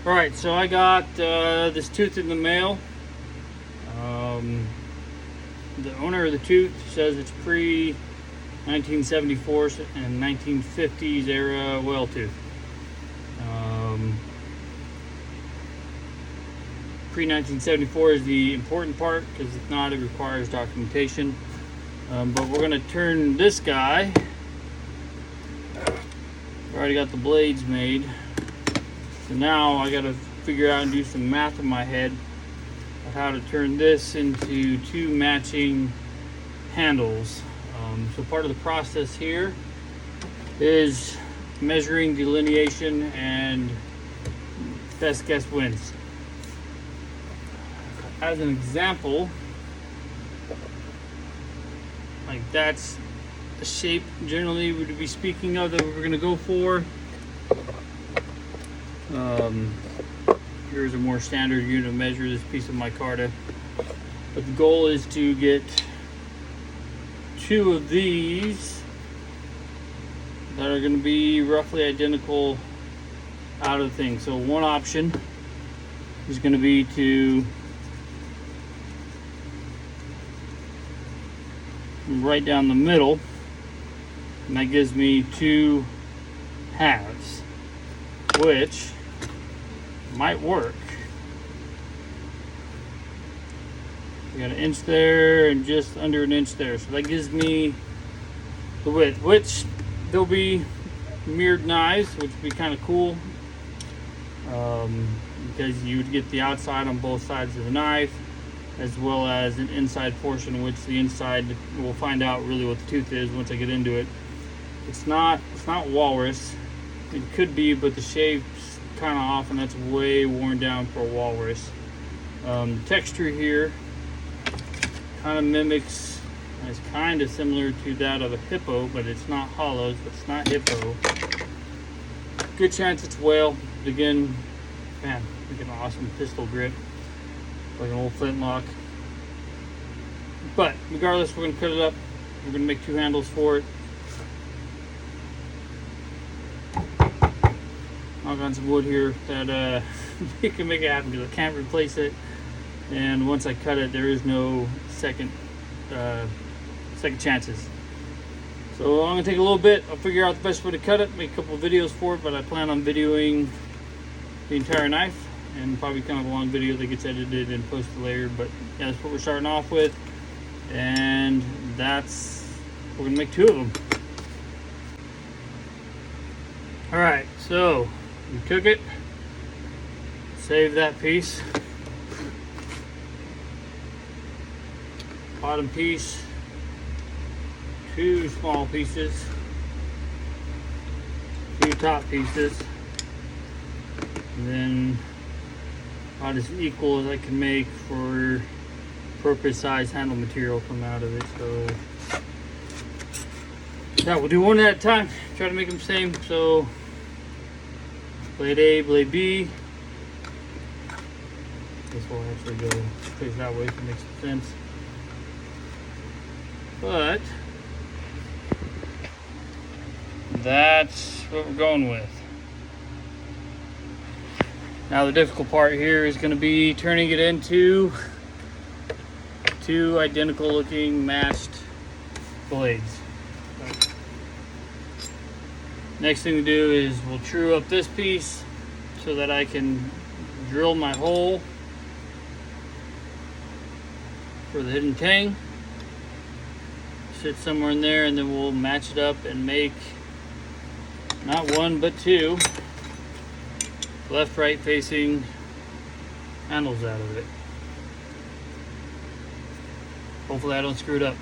Alright, so I got this tooth in the mail. The owner of the tooth says it's pre 1974 and 1950s era whale tooth. Pre 1974 is the important part, because if not, it requires documentation. But we're going to turn this guy. I already got the blades made. So now I got to figure out and do some math in my head of how to turn this into two matching handles. So part of the process here is measuring, delineation, and best guess wins. As an example, like that's the shape generally would be speaking of that we're going to go for. Here's a more standard unit of measure, this piece of micarta. But the goal is to get two of these that are going to be roughly identical out of the thing. So one option is going to be to right down the middle, and that gives me two halves, which might work. We got an inch there and just under an inch there, so that gives me the width, which there'll be mirrored knives, which would be kind of cool, because you would get the outside on both sides of the knife, as well as an inside portion, which the inside we'll find out really what the tooth is once I get into it. It's not walrus. It could be, but the shape's kind of off, and that's way worn down for a walrus. Texture here kind of mimics, it's kind of similar to that of a hippo, but it's not hollow, but it's not hippo. Good chance it's whale. Again, man, look at an awesome pistol grip, like an old flintlock. But regardless, we're going to cut it up. We're going to make two handles for it. Knock on some wood here that you can make it happen, because I can't replace it. And once I cut it, there is no second chances. So I'm going to take a little bit. I'll figure out the best way to cut it, make a couple of videos for it, but I plan on videoing the entire knife, and probably kind of a long video that gets edited and posted later. But yeah, that's what we're starting off with, and we're gonna make two of them. All right, so we took it, save that piece, bottom piece, two small pieces, two top pieces, and then about as equal as I can make for appropriate size handle material come out of it. So yeah, we'll do one at a time, try to make them same. So blade A, blade B. This will actually go face that way if it makes sense. But that's what we're going with. Now the difficult part here is going to be turning it into two identical looking matched blades. Next thing to do is we'll true up this piece so that I can drill my hole for the hidden tang. Sit somewhere in there, and then we'll match it up and make not one but two left-right facing handles out of it. Hopefully I don't screw it up.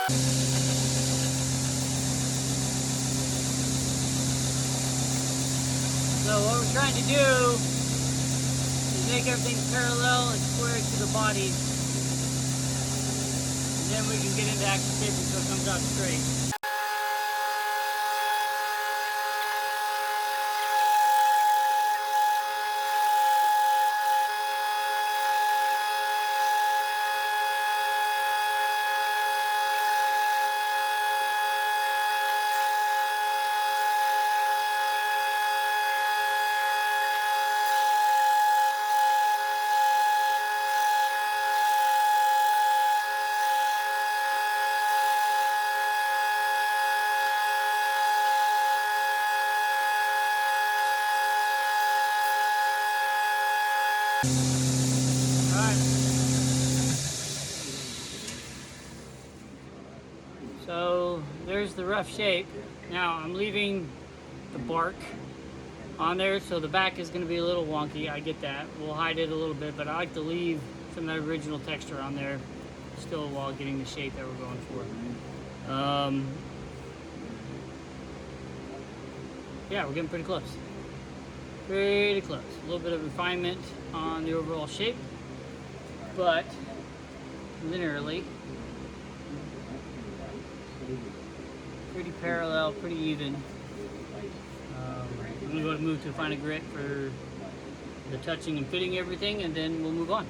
So what we're trying to do is make everything parallel and square to the body. And then we can get into action shaping so it comes out straight. Alright. So there's the rough shape. Now I'm leaving the bark on there, so the back is going to be a little wonky. I get that. We'll hide it a little bit, but I like to leave some of the original texture on there still while getting the shape that we're going for. Yeah, we're getting pretty close. Pretty close. A little bit of refinement on the overall shape, but linearly pretty parallel, pretty even. I'm going to go ahead and move to Final Grit for the touching and fitting everything, and then we'll move on.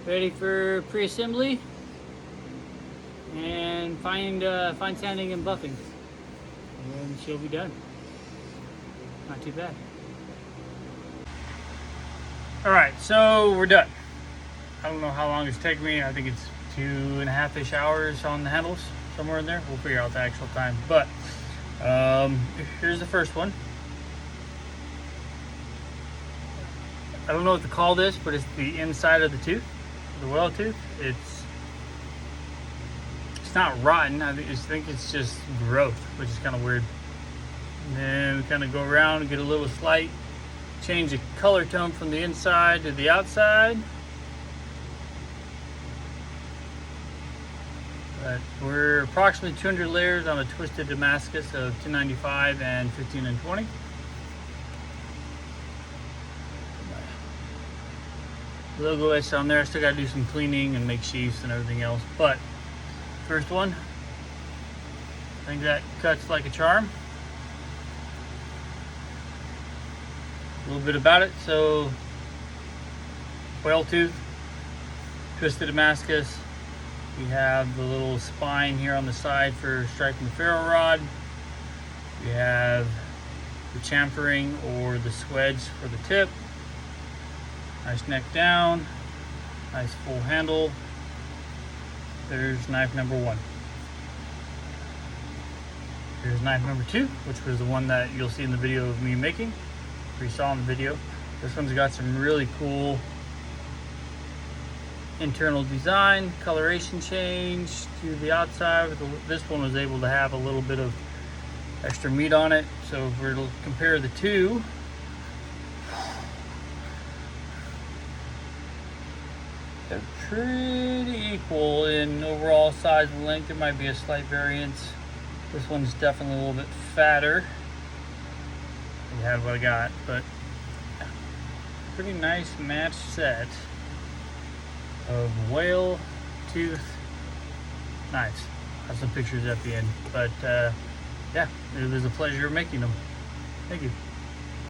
Ready for pre-assembly and fine sanding and buffing, and she'll be done. Not too bad. All right, so we're done. I don't know how long it's taken me. I think it's 2.5-ish hours on the handles, somewhere in there. We'll figure out the actual time. But here's the first one. I don't know what to call this, but it's the inside of the tooth, the whale tooth. It's not rotten. I think it's just growth, which is kind of weird. And then we kind of go around and get a little slight change the color tone from the inside to the outside. But we're approximately 200 layers on a twisted Damascus of 295 and 15 and 20. Logo etched on there. Still got to do some cleaning and make sheaths and everything else. But first one, I think that cuts like a charm. A little bit about it. So, whale tooth, twisted Damascus. We have the little spine here on the side for striking the ferro rod. We have the chamfering or the swedge for the tip. Nice neck down, nice full handle. There's knife number 1. Here's knife number 2, which was the one that you'll see in the video of me making. You saw in the video. This one's got some really cool internal design, coloration change to the outside. This one was able to have a little bit of extra meat on it. So if we're to compare the two, they're pretty equal in overall size and length. There might be a slight variance. This one's definitely a little bit fatter. You have what I got, but pretty nice match set of whale tooth Nice. Have some pictures at the end. But yeah, it was a pleasure making them. Thank you.